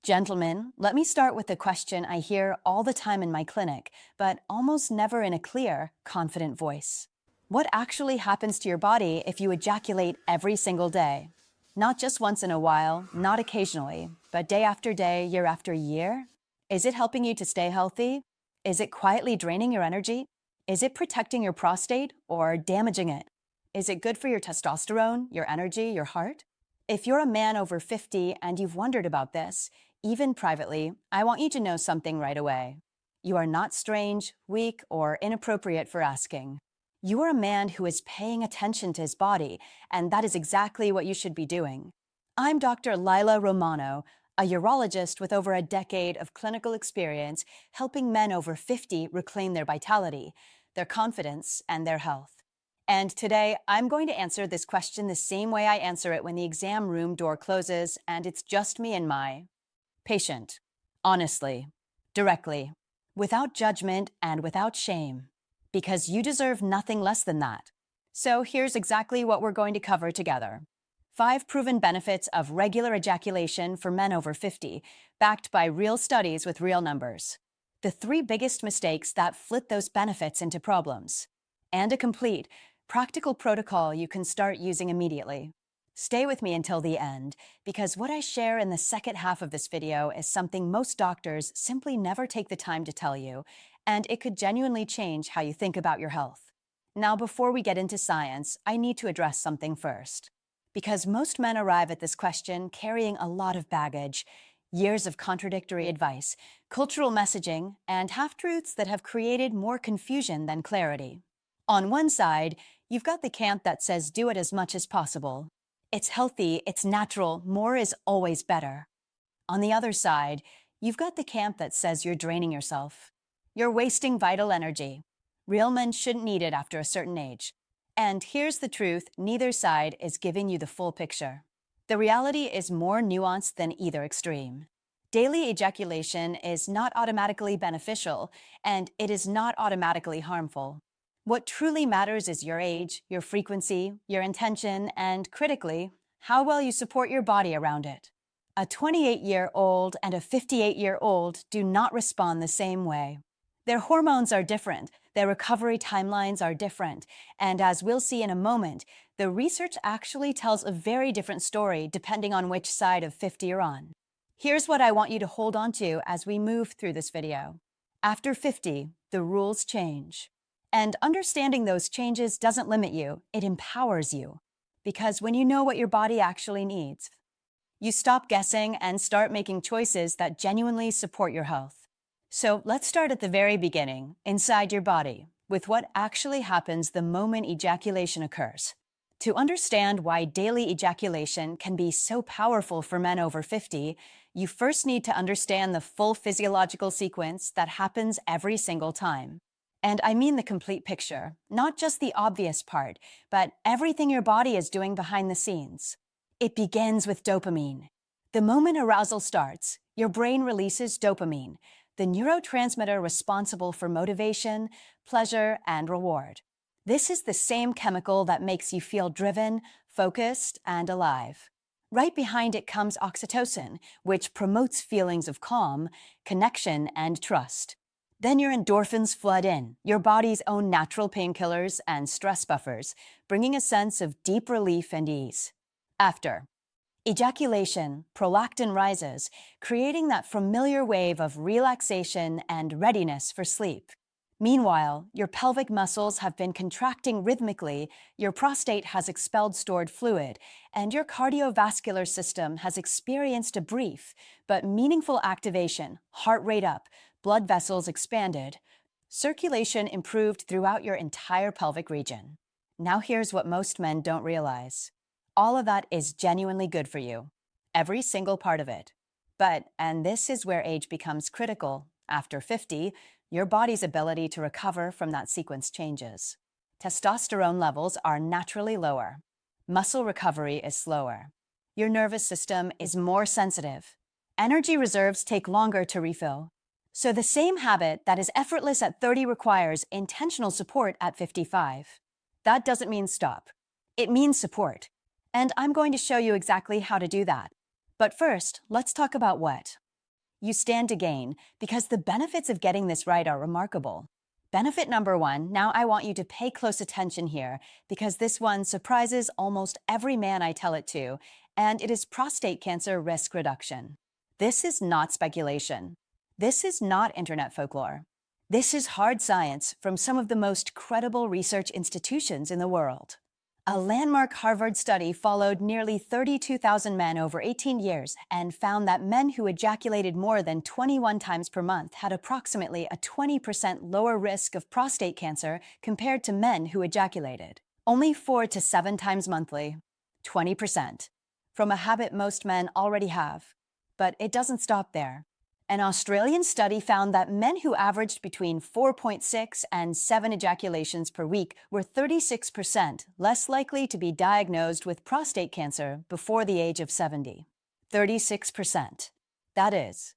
Gentlemen, let me start with a question I hear all the time in my clinic, but almost never in a clear, confident voice. What actually happens to your body if you ejaculate every single day? Not just once in a while, not occasionally, but day after day, year after year? Is it helping you to stay healthy? Is it quietly draining your energy? Is it protecting your prostate or damaging it? Is it good for your testosterone, your energy, your heart? If you're a man over 50 and you've wondered about this, even privately, I want you to know something right away. You are not strange, weak, or inappropriate for asking. You are a man who is paying attention to his body, and that is exactly what you should be doing. I'm Dr. Lila Romano, a urologist with over a decade of clinical experience helping men over 50 reclaim their vitality, their confidence, and their health. And today, I'm going to answer this question the same way I answer it when the exam room door closes and it's just me and my patient. Honestly, directly, without judgment and without shame, because you deserve nothing less than that. So here's exactly what we're going to cover together. 5 proven benefits of regular ejaculation for men over 50, backed by real studies with real numbers. The 3 biggest mistakes that flip those benefits into problems. And a complete, practical protocol you can start using immediately. Stay with me until the end, because what I share in the second half of this video is something most doctors simply never take the time to tell you, and it could genuinely change how you think about your health. Now, before we get into science, I need to address something first. Because most men arrive at this question carrying a lot of baggage, years of contradictory advice, cultural messaging, and half-truths that have created more confusion than clarity. On one side, you've got the camp that says do it as much as possible. It's healthy, it's natural, more is always better. On the other side, you've got the camp that says you're draining yourself. You're wasting vital energy. Real men shouldn't need it after a certain age. And here's the truth, neither side is giving you the full picture. The reality is more nuanced than either extreme. Daily ejaculation is not automatically beneficial, and it is not automatically harmful. What truly matters is your age, your frequency, your intention, and critically, how well you support your body around it. A 28-year-old and a 58-year-old do not respond the same way. Their hormones are different, their recovery timelines are different, and as we'll see in a moment, the research actually tells a very different story depending on which side of 50 you're on. Here's what I want you to hold on to as we move through this video. After 50, the rules change. And understanding those changes doesn't limit you, it empowers you. Because when you know what your body actually needs, you stop guessing and start making choices that genuinely support your health. So let's start at the very beginning, inside your body, with what actually happens the moment ejaculation occurs. To understand why daily ejaculation can be so powerful for men over 50, you first need to understand the full physiological sequence that happens every single time. And I mean the complete picture, not just the obvious part, but everything your body is doing behind the scenes. It begins with dopamine. The moment arousal starts, your brain releases dopamine, the neurotransmitter responsible for motivation, pleasure, and reward. This is the same chemical that makes you feel driven, focused, and alive. Right behind it comes oxytocin, which promotes feelings of calm, connection, and trust. Then your endorphins flood in, your body's own natural painkillers and stress buffers, bringing a sense of deep relief and ease. After ejaculation, prolactin rises, creating that familiar wave of relaxation and readiness for sleep. Meanwhile, your pelvic muscles have been contracting rhythmically, your prostate has expelled stored fluid, and your cardiovascular system has experienced a brief but meaningful activation, heart rate up, blood vessels expanded, circulation improved throughout your entire pelvic region. Now here's what most men don't realize. All of that is genuinely good for you. Every single part of it. But, and this is where age becomes critical, after 50, your body's ability to recover from that sequence changes. Testosterone levels are naturally lower. Muscle recovery is slower. Your nervous system is more sensitive. Energy reserves take longer to refill. So the same habit that is effortless at 30 requires intentional support at 55. That doesn't mean stop. It means support. And I'm going to show you exactly how to do that. But first, let's talk about what. You stand to gain because the benefits of getting this right are remarkable. Benefit number 1, now I want you to pay close attention here because this one surprises almost every man I tell it to, and it is prostate cancer risk reduction. This is not speculation. This is not internet folklore. This is hard science from some of the most credible research institutions in the world. A landmark Harvard study followed nearly 32,000 men over 18 years and found that men who ejaculated more than 21 times per month had approximately a 20% lower risk of prostate cancer compared to men who ejaculated only 4 to 7 times monthly. 20%. From a habit most men already have. But it doesn't stop there. An Australian study found that men who averaged between 4.6 and 7 ejaculations per week were 36% less likely to be diagnosed with prostate cancer before the age of 70. 36%. That is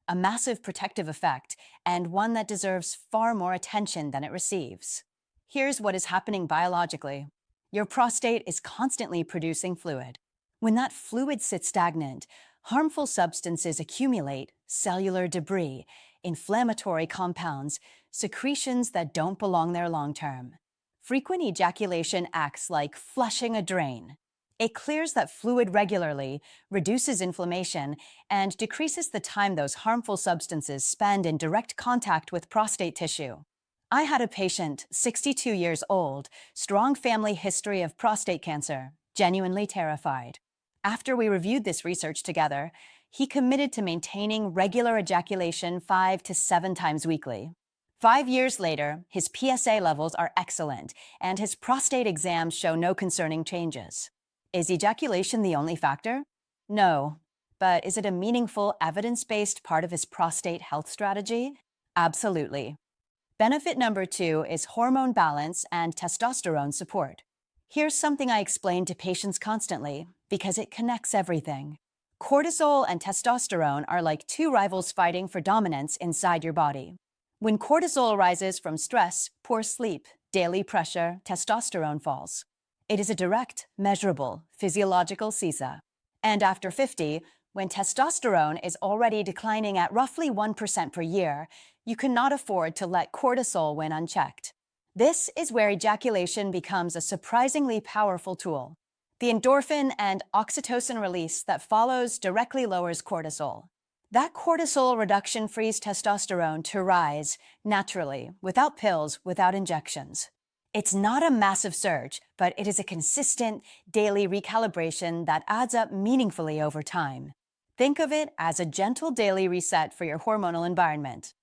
a massive protective effect, and one that deserves far more attention than it receives. Here's what is happening biologically. Your prostate is constantly producing fluid. When that fluid sits stagnant, harmful substances accumulate, cellular debris, inflammatory compounds, secretions that don't belong there long-term. Frequent ejaculation acts like flushing a drain. It clears that fluid regularly, reduces inflammation, and decreases the time those harmful substances spend in direct contact with prostate tissue. I had a patient, 62 years old, strong family history of prostate cancer, genuinely terrified. After we reviewed this research together, he committed to maintaining regular ejaculation 5 to 7 times weekly. 5 years later, his PSA levels are excellent, and his prostate exams show no concerning changes. Is ejaculation the only factor? No. But is it a meaningful, evidence-based part of his prostate health strategy? Absolutely. Benefit number 2 is hormone balance and testosterone support. Here's something I explain to patients constantly, because it connects everything. Cortisol and testosterone are like two rivals fighting for dominance inside your body. When cortisol rises from stress, poor sleep, daily pressure, testosterone falls. It is a direct, measurable, physiological seesaw. And after 50, when testosterone is already declining at roughly 1% per year, you cannot afford to let cortisol win unchecked. This is where ejaculation becomes a surprisingly powerful tool. The endorphin and oxytocin release that follows directly lowers cortisol. That cortisol reduction frees testosterone to rise naturally, without pills, without injections. It's not a massive surge, but it is a consistent, daily recalibration that adds up meaningfully over time. Think of it as a gentle daily reset for your hormonal environment.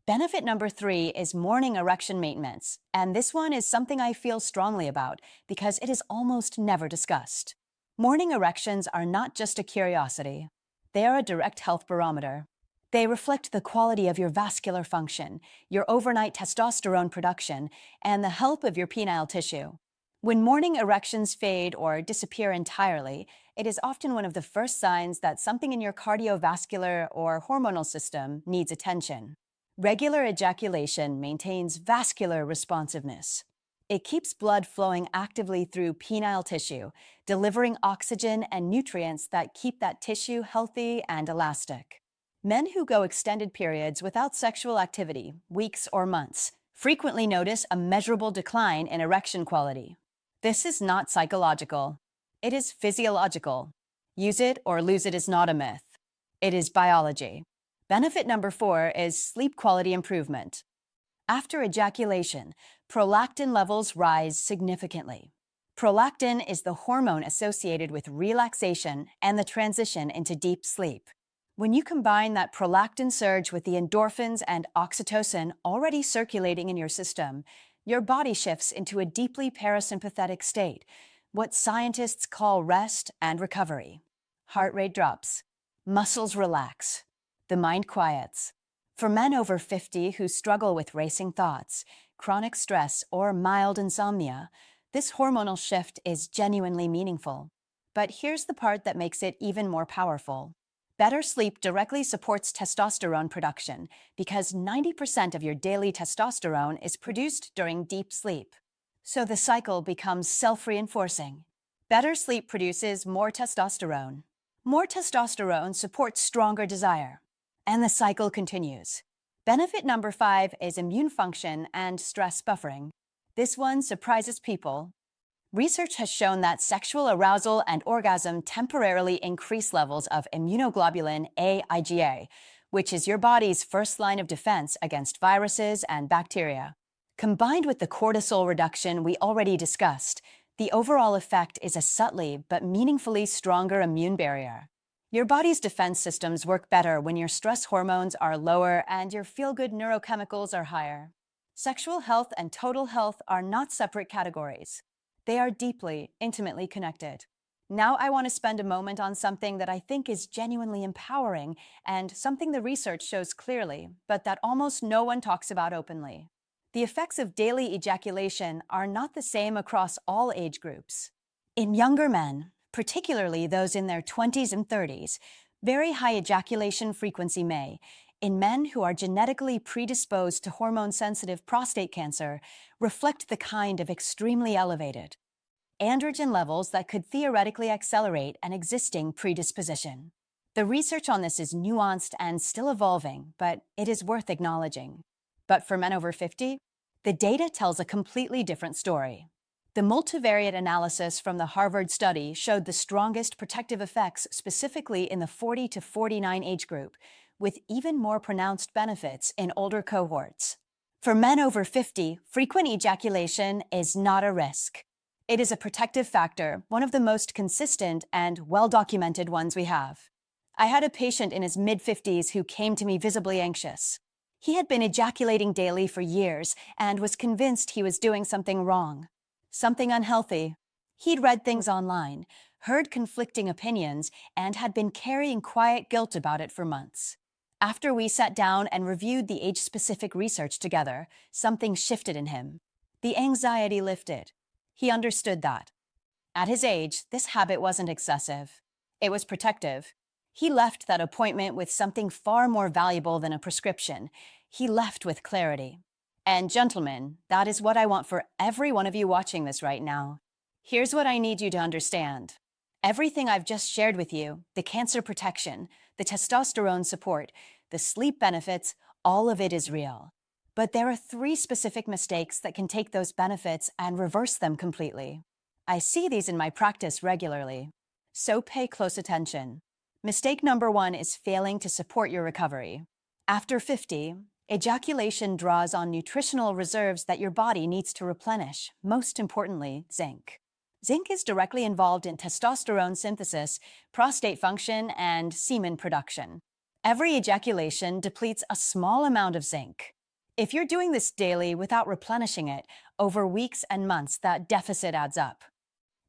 Benefit number 3 is morning erection maintenance, and this one is something I feel strongly about because it is almost never discussed. Morning erections are not just a curiosity. They are a direct health barometer. They reflect the quality of your vascular function, your overnight testosterone production, and the health of your penile tissue. When morning erections fade or disappear entirely, it is often one of the first signs that something in your cardiovascular or hormonal system needs attention. Regular ejaculation maintains vascular responsiveness. It keeps blood flowing actively through penile tissue, delivering oxygen and nutrients that keep that tissue healthy and elastic. Men who go extended periods without sexual activity, weeks or months, frequently notice a measurable decline in erection quality. This is not psychological. It is physiological. Use it or lose it is not a myth. It is biology. Benefit number 4 is sleep quality improvement. After ejaculation, prolactin levels rise significantly. Prolactin is the hormone associated with relaxation and the transition into deep sleep. When you combine that prolactin surge with the endorphins and oxytocin already circulating in your system, your body shifts into a deeply parasympathetic state, what scientists call rest and recovery. Heart rate drops. Muscles relax. The mind quiets. For men over 50 who struggle with racing thoughts, chronic stress, or mild insomnia, this hormonal shift is genuinely meaningful. But here's the part that makes it even more powerful. Better sleep directly supports testosterone production because 90% of your daily testosterone is produced during deep sleep. So the cycle becomes self-reinforcing. Better sleep produces more testosterone. More testosterone supports stronger desire. And the cycle continues. Benefit number 5 is immune function and stress buffering. This one surprises people. Research has shown that sexual arousal and orgasm temporarily increase levels of immunoglobulin A IgA, which is your body's first line of defense against viruses and bacteria. Combined with the cortisol reduction we already discussed, the overall effect is a subtly but meaningfully stronger immune barrier. Your body's defense systems work better when your stress hormones are lower and your feel-good neurochemicals are higher. Sexual health and total health are not separate categories. They are deeply, intimately connected. Now I want to spend a moment on something that I think is genuinely empowering and something the research shows clearly, but that almost no one talks about openly. The effects of daily ejaculation are not the same across all age groups. In younger men, particularly those in their 20s and 30s, very high ejaculation frequency may, in men who are genetically predisposed to hormone-sensitive prostate cancer, reflect the kind of extremely elevated androgen levels that could theoretically accelerate an existing predisposition. The research on this is nuanced and still evolving, but it is worth acknowledging. But for men over 50, the data tells a completely different story. The multivariate analysis from the Harvard study showed the strongest protective effects specifically in the 40 to 49 age group, with even more pronounced benefits in older cohorts. For men over 50, frequent ejaculation is not a risk. It is a protective factor, one of the most consistent and well-documented ones we have. I had a patient in his mid-50s who came to me visibly anxious. He had been ejaculating daily for years and was convinced he was doing something wrong, something unhealthy. He'd read things online, heard conflicting opinions, and had been carrying quiet guilt about it for months. After we sat down and reviewed the age-specific research together, something shifted in him. The anxiety lifted. He understood that. At his age, this habit wasn't excessive. It was protective. He left that appointment with something far more valuable than a prescription. He left with clarity. And gentlemen, that is what I want for every one of you watching this right now. Here's what I need you to understand. Everything I've just shared with you, the cancer protection, the testosterone support, the sleep benefits, all of it is real. But there are 3 specific mistakes that can take those benefits and reverse them completely. I see these in my practice regularly. So pay close attention. Mistake number 1 is failing to support your recovery. After 50, ejaculation draws on nutritional reserves that your body needs to replenish, most importantly, zinc. Zinc is directly involved in testosterone synthesis, prostate function, and semen production. Every ejaculation depletes a small amount of zinc. If you're doing this daily without replenishing it, over weeks and months, that deficit adds up.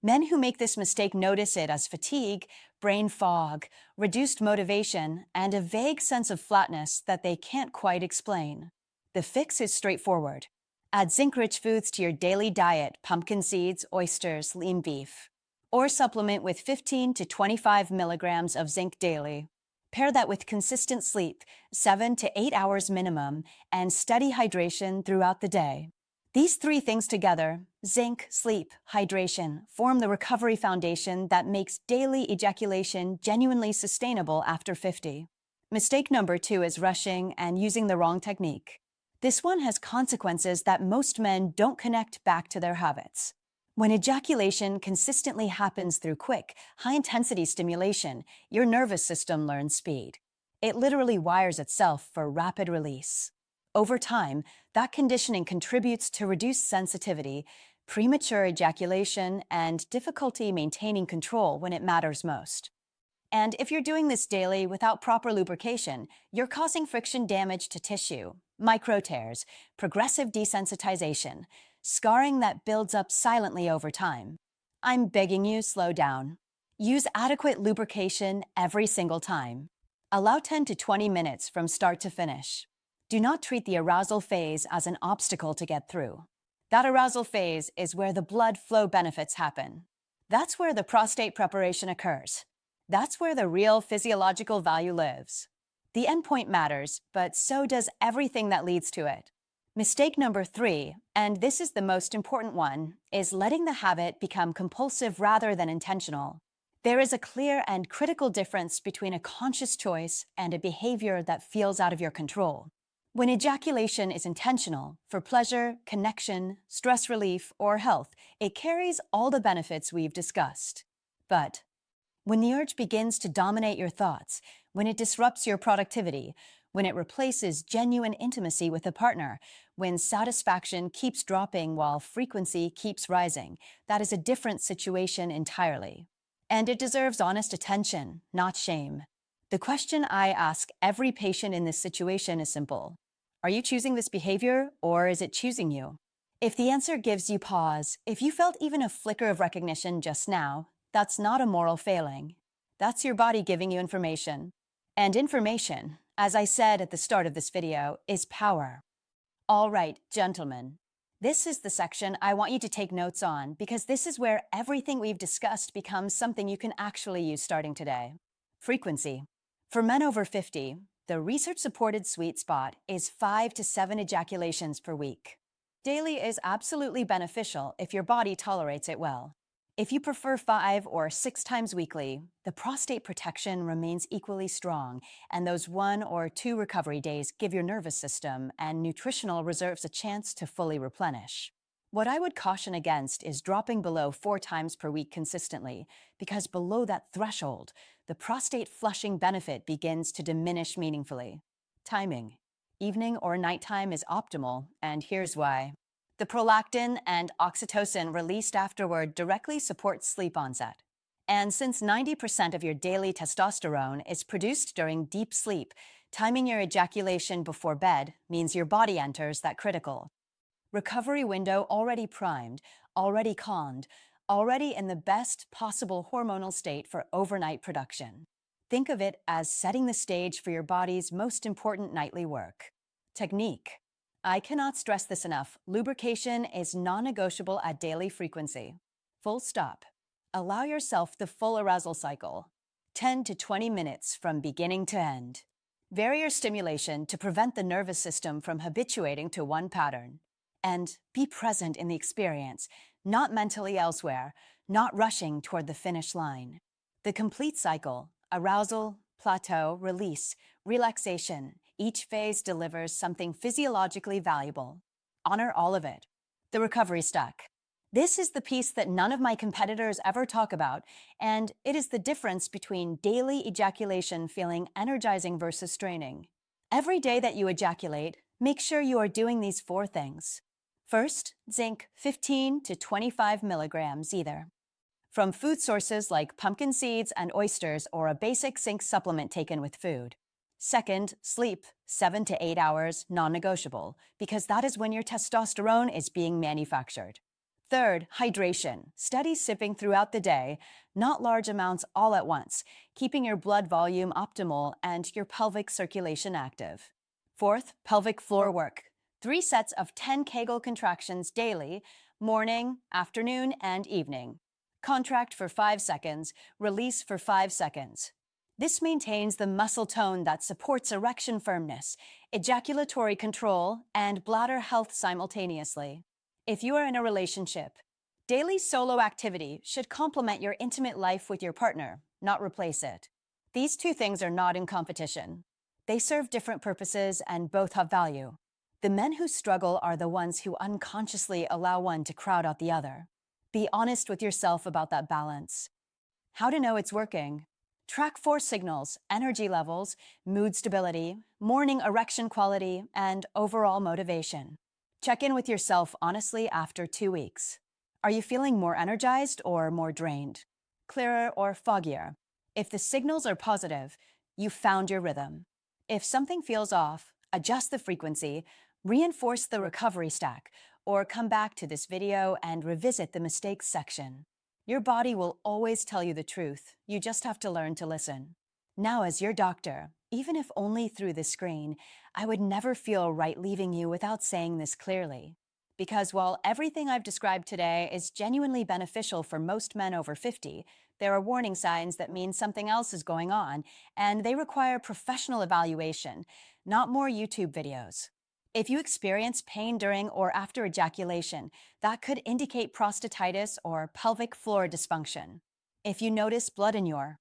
Men who make this mistake notice it as fatigue, brain fog, reduced motivation, and a vague sense of flatness that they can't quite explain. The fix is straightforward. Add zinc-rich foods to your daily diet, pumpkin seeds, oysters, lean beef. Or supplement with 15 to 25 milligrams of zinc daily. Pair that with consistent sleep, 7 to 8 hours minimum, and steady hydration throughout the day. These 3 things together, zinc, sleep, hydration, form the recovery foundation that makes daily ejaculation genuinely sustainable after 50. Mistake number 2 is rushing and using the wrong technique. This one has consequences that most men don't connect back to their habits. When ejaculation consistently happens through quick, high-intensity stimulation, your nervous system learns speed. It literally wires itself for rapid release. Over time, that conditioning contributes to reduced sensitivity, premature ejaculation, and difficulty maintaining control when it matters most. And if you're doing this daily without proper lubrication, you're causing friction damage to tissue, micro tears, progressive desensitization, scarring that builds up silently over time. I'm begging you, slow down. Use adequate lubrication every single time. Allow 10 to 20 minutes from start to finish. Do not treat the arousal phase as an obstacle to get through. That arousal phase is where the blood flow benefits happen. That's where the prostate preparation occurs. That's where the real physiological value lives. The endpoint matters, but so does everything that leads to it. Mistake number 3, and this is the most important one, is letting the habit become compulsive rather than intentional. There is a clear and critical difference between a conscious choice and a behavior that feels out of your control. When ejaculation is intentional, for pleasure, connection, stress relief, or health, it carries all the benefits we've discussed. But when the urge begins to dominate your thoughts, when it disrupts your productivity, when it replaces genuine intimacy with a partner, when satisfaction keeps dropping while frequency keeps rising, that is a different situation entirely. And it deserves honest attention, not shame. The question I ask every patient in this situation is simple. Are you choosing this behavior, or is it choosing you? If the answer gives you pause, if you felt even a flicker of recognition just now, that's not a moral failing. That's your body giving you information. And information, as I said at the start of this video, is power. All right, gentlemen. This is the section I want you to take notes on because this is where everything we've discussed becomes something you can actually use starting today. Frequency. For men over 50, the research-supported sweet spot is 5 to 7 ejaculations per week. Daily is absolutely beneficial if your body tolerates it well. If you prefer 5 or 6 times weekly, the prostate protection remains equally strong, and those 1 or 2 recovery days give your nervous system and nutritional reserves a chance to fully replenish. What I would caution against is dropping below 4 times per week consistently, because below that threshold, the prostate flushing benefit begins to diminish meaningfully. Timing. Evening or nighttime is optimal, and here's why. The prolactin and oxytocin released afterward directly support sleep onset. And since 90% of your daily testosterone is produced during deep sleep, timing your ejaculation before bed means your body enters that critical recovery window already primed, already calmed, already in the best possible hormonal state for overnight production. Think of it as setting the stage for your body's most important nightly work. Technique. I cannot stress this enough. Lubrication is non-negotiable at daily frequency. Full stop. Allow yourself the full arousal cycle, 10 to 20 minutes from beginning to end. Vary your stimulation to prevent the nervous system from habituating to one pattern. And be present in the experience, not mentally elsewhere, not rushing toward the finish line. The complete cycle, arousal, plateau, release, relaxation, each phase delivers something physiologically valuable. Honor all of it. The recovery stack. This is the piece that none of my competitors ever talk about, and it is the difference between daily ejaculation feeling energizing versus straining. Every day that you ejaculate, make sure you are doing these 4 things. First, zinc 15 to 25 milligrams either from food sources like pumpkin seeds and oysters or a basic zinc supplement taken with food. Second, sleep 7 to 8 hours, non-negotiable, because that is when your testosterone is being manufactured. Third, hydration. Steady sipping throughout the day, not large amounts all at once, keeping your blood volume optimal and your pelvic circulation active. Fourth, pelvic floor work. 3 sets of 10 Kegel contractions daily, morning, afternoon, and evening. Contract for 5 seconds, release for 5 seconds. This maintains the muscle tone that supports erection firmness, ejaculatory control, and bladder health simultaneously. If you are in a relationship, daily solo activity should complement your intimate life with your partner, not replace it. These 2 things are not in competition. They serve different purposes and both have value. The men who struggle are the ones who unconsciously allow one to crowd out the other. Be honest with yourself about that balance. How to know it's working? Track 4 signals: energy levels, mood stability, morning erection quality, and overall motivation. Check in with yourself honestly after 2 weeks. Are you feeling more energized or more drained? Clearer or foggier? If the signals are positive, you've found your rhythm. If something feels off, adjust the frequency, reinforce the recovery stack, or come back to this video and revisit the mistakes section. Your body will always tell you the truth. You just have to learn to listen. Now, as your doctor, even if only through the screen, I would never feel right leaving you without saying this clearly. Because while everything I've described today is genuinely beneficial for most men over 50, there are warning signs that mean something else is going on, and they require professional evaluation, not more YouTube videos. If you experience pain during or after ejaculation, that could indicate prostatitis or pelvic floor dysfunction. If you notice blood in your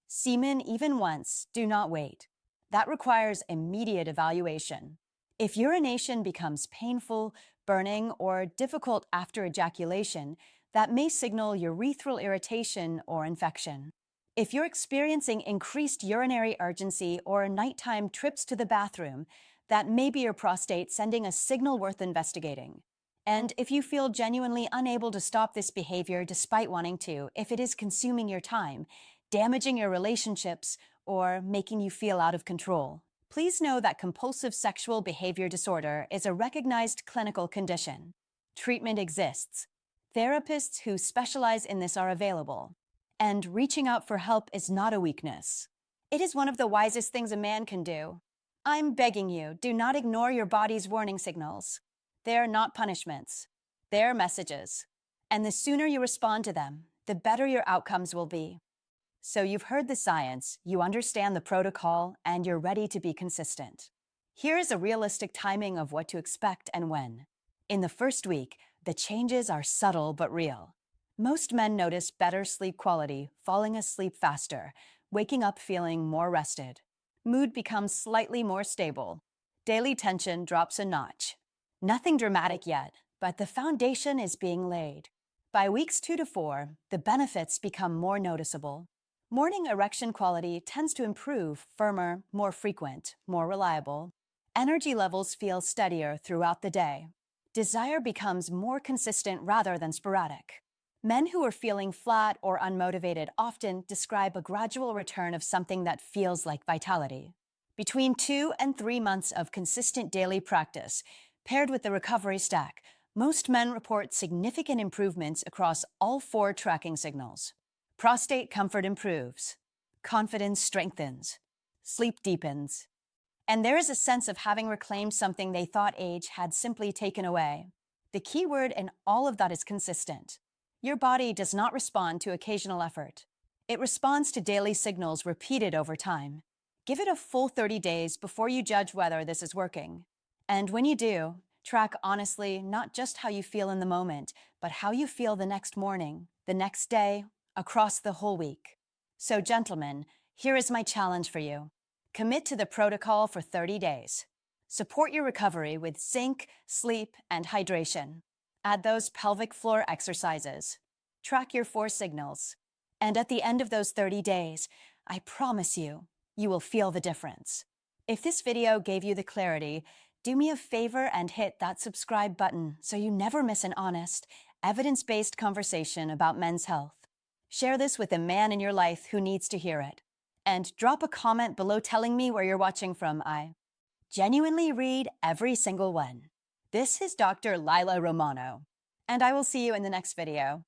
semen even once, do not wait. That requires immediate evaluation. If urination becomes painful, burning, or difficult after ejaculation, that may signal urethral irritation or infection. If you're experiencing increased urinary urgency or nighttime trips to the bathroom, that may be your prostate sending a signal worth investigating. And if you feel genuinely unable to stop this behavior despite wanting to, if it is consuming your time, damaging your relationships, or making you feel out of control, please know that compulsive sexual behavior disorder is a recognized clinical condition. Treatment exists. Therapists who specialize in this are available. And reaching out for help is not a weakness. It is one of the wisest things a man can do. I'm begging you, do not ignore your body's warning signals. They're not punishments. They're messages. And the sooner you respond to them, the better your outcomes will be. So you've heard the science, you understand the protocol, and you're ready to be consistent. Here is a realistic timing of what to expect and when. In the first week, the changes are subtle but real. Most men notice better sleep quality, falling asleep faster, waking up feeling more rested. Mood becomes slightly more stable. Daily tension drops a notch. Nothing dramatic yet, but the foundation is being laid. By weeks 2 to 4, the benefits become more noticeable. Morning erection quality tends to improve, firmer, more frequent, more reliable. Energy levels feel steadier throughout the day. Desire becomes more consistent rather than sporadic. Men who are feeling flat or unmotivated often describe a gradual return of something that feels like vitality. Between 2 and 3 months of consistent daily practice, paired with the recovery stack, most men report significant improvements across all 4 tracking signals. Prostate comfort improves, confidence strengthens, sleep deepens, and there is a sense of having reclaimed something they thought age had simply taken away. The key word in all of that is consistent. Your body does not respond to occasional effort. It responds to daily signals repeated over time. Give it a full 30 days before you judge whether this is working. And when you do, track honestly not just how you feel in the moment, but how you feel the next morning, the next day, across the whole week. So, gentlemen, here is my challenge for you. Commit to the protocol for 30 days. Support your recovery with zinc, sleep, and hydration. Add those pelvic floor exercises. Track your 4 signals. And at the end of those 30 days, I promise you, you will feel the difference. If this video gave you the clarity, do me a favor and hit that subscribe button so you never miss an honest, evidence-based conversation about men's health. Share this with a man in your life who needs to hear it. And drop a comment below telling me where you're watching from. I genuinely read every single one. This is Dr. Lila Romano, and I will see you in the next video.